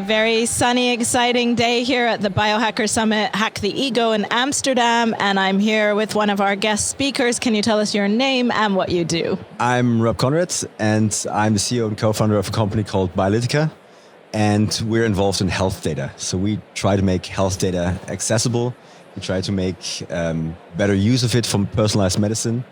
very sunny, exciting day here at the Biohacker Summit, Hack the Ego in Amsterdam, and I'm here with one of our guest speakers. Can you tell us your name and what you do? I'm Konrad, and I'm the CEO and co-founder of a company called Biolytica, and we're involved in health data. So we try to make health data accessible. We try to make better use of it from personalized medicine.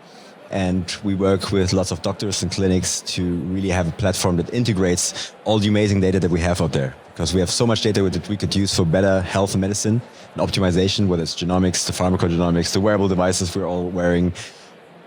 And we work with lots of doctors and clinics to really have a platform that integrates all the amazing data that we have out there. Because we have so much data that we could use for better health and medicine and optimization, whether it's genomics, the pharmacogenomics, the wearable devices we're all wearing,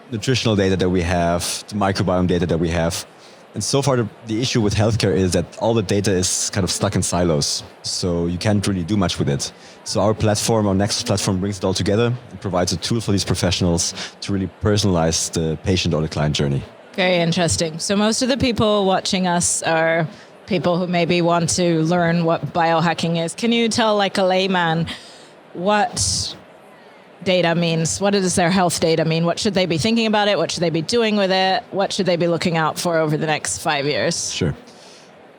nutritional data that we have, the microbiome data that we have. And so far, the issue with healthcare is that all the data is kind of stuck in silos. So you can't really do much with it. So our platform, our Nexus platform, brings it all together and provides a tool for these professionals to really personalize the patient or the client journey. Very interesting. So most of the people watching us are people who maybe want to learn what biohacking is. Can you tell, like a layman, what data means? What does their health data mean? What should they be thinking about it? What should they be doing with it? What should they be looking out for over the next 5 years? Sure.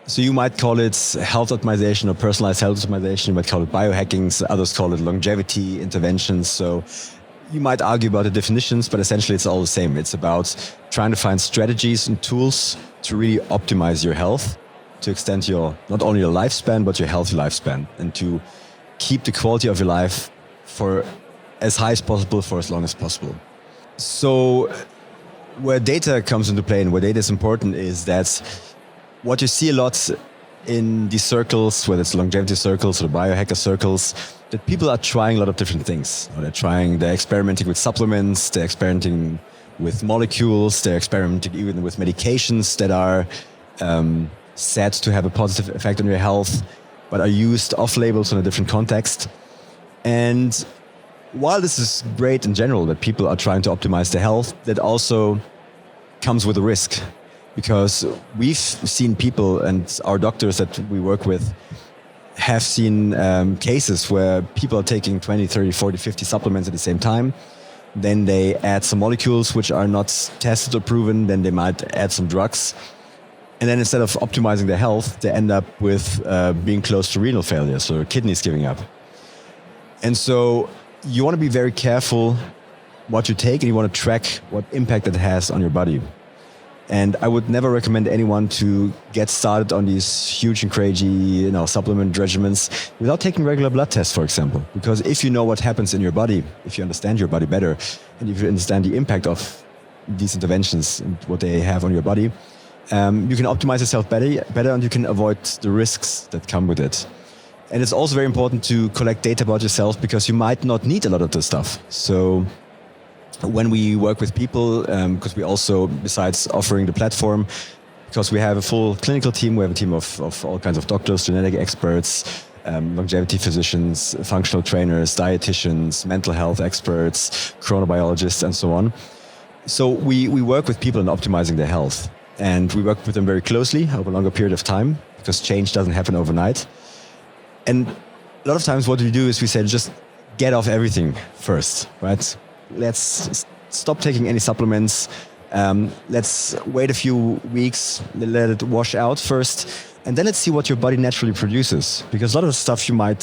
So you might call it health optimization or personalized health optimization. You might call it biohacking. Others call it longevity interventions. So you might argue about the definitions, but essentially it's all the same. It's about trying to find strategies and tools to really optimize your health, to extend your, not only your lifespan, but your healthy lifespan, and to keep the quality of your life for as high as possible for as long as possible. So where data comes into play and where data is important is that what you see a lot in these circles, whether it's longevity circles or biohacker circles, that people are trying a lot of different things. They're experimenting with supplements, they're experimenting with molecules, they're experimenting even with medications that are said to have a positive effect on your health, but are used off-labels in a different context. And while this is great in general that people are trying to optimize their health, that also comes with a risk, because we've seen people, and our doctors that we work with have seen cases where people are taking 20, 30, 40, 50 supplements at the same time. Then they add some molecules which are not tested or proven. Then they might add some drugs. And then instead of optimizing their health, they end up with being close to renal failure, so kidneys giving up. And so you want to be very careful what you take, and you want to track what impact it has on your body. And I would never recommend anyone to get started on these huge and crazy, supplement regimens without taking regular blood tests, for example. Because if you know what happens in your body, if you understand your body better, and if you understand the impact of these interventions and what they have on your body, you can optimize yourself better, and you can avoid the risks that come with it. And it's also very important to collect data about yourself, because you might not need a lot of this stuff. So when we work with people, because we also, besides offering the platform, because we have a full clinical team, we have a team of all kinds of doctors, genetic experts, longevity physicians, functional trainers, dietitians, mental health experts, chronobiologists, and so on. So we work with people in optimizing their health. And we work with them very closely over a longer period of time, because change doesn't happen overnight. And a lot of times what we do is we say, just get off everything first, right? Let's stop taking any supplements. Let's wait a few weeks, let it wash out first. And then let's see what your body naturally produces. Because a lot of the stuff you might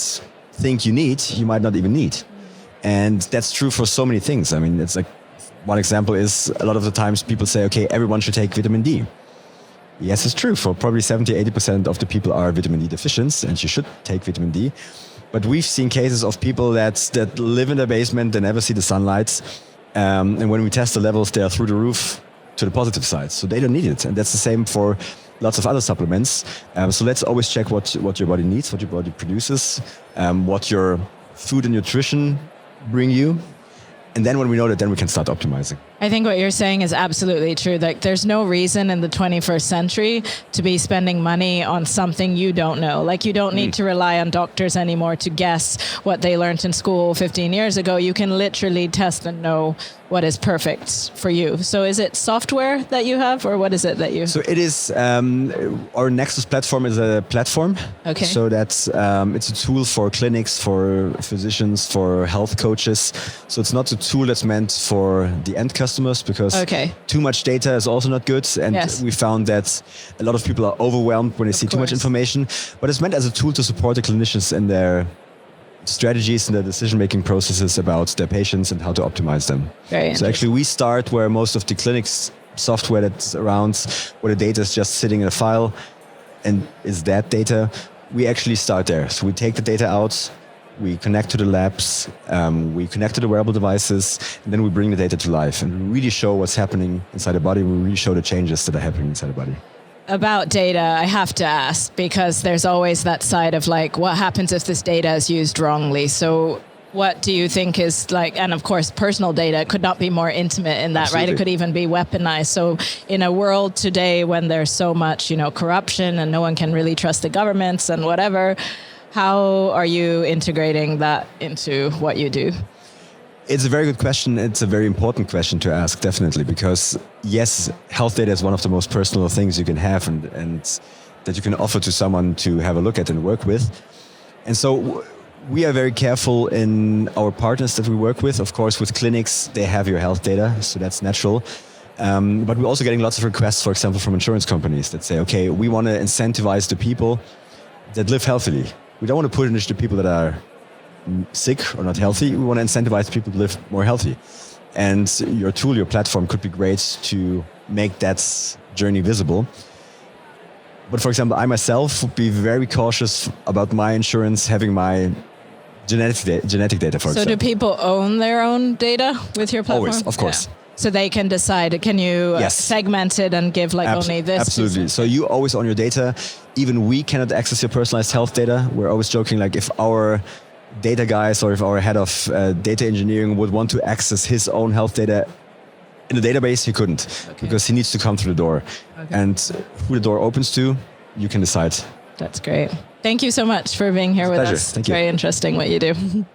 think you need, you might not even need. And that's true for so many things. I mean, it's like, one example is a lot of the times people say, okay, everyone should take vitamin D. Yes, it's true. For probably 70-80% of the people are vitamin D deficient, and you should take vitamin D. But we've seen cases of people that live in their basement, they never see the sunlight. And when we test the levels, they are through the roof to the positive side. So they don't need it. And that's the same for lots of other supplements. So let's always check what your body needs, what your body produces, what your food and nutrition bring you. And then when we know that, then we can start optimizing. I think what you're saying is absolutely true. Like, there's no reason in the 21st century to be spending money on something you don't know. Like, you don't need to rely on doctors anymore to guess what they learned in school 15 years ago. You can literally test and know what is perfect for you. So is it software that you have, or what is it that you... So it is, our Nexus platform is a platform. Okay. So that's, it's a tool for clinics, for physicians, for health coaches. So it's not a tool that's meant for the end customers, because too much data is also not good. And we found that a lot of people are overwhelmed when they see too much information. But it's meant as a tool to support the clinicians in their strategies and their decision-making processes about their patients and how to optimize them. So actually we start where most of the clinics software that's around, where the data is just sitting in a file and is that data. We actually start there. So we take the data out, we connect to the labs, we connect to the wearable devices, and then we bring the data to life and we really show what's happening inside the body. We really show the changes that are happening inside the body. About data, I have to ask, because there's always that side of like, what happens if this data is used wrongly? So what do you think is like, and of course, personal data could not be more intimate in that, right? It could even be weaponized. So in a world today when there's so much, corruption and no one can really trust the governments and whatever, how are you integrating that into what you do? It's a very good question. It's a very important question to ask, definitely, because yes, health data is one of the most personal things you can have and that you can offer to someone to have a look at and work with. And so we are very careful in our partners that we work with. Of course, with clinics, they have your health data, so that's natural. But we're also getting lots of requests, for example, from insurance companies that say, okay, we want to incentivize the people that live healthily. We don't want to punish the people that are sick or not healthy. We want to incentivize people to live more healthy. And your tool, your platform could be great to make that journey visible. But for example, I myself would be very cautious about my insurance having my genetic data, for example. So do people own their own data with your platform? Always, of course. Yeah. So they can decide, can you segment it and give only this? Absolutely. So you always own your data. Even we cannot access your personalized health data. We're always joking, like if our data guys or if our head of data engineering would want to access his own health data in the database, he couldn't, because he needs to come through the door. And who the door opens to, you can decide. That's great. Thank you so much for being here with us. Thank you. Very interesting what you do.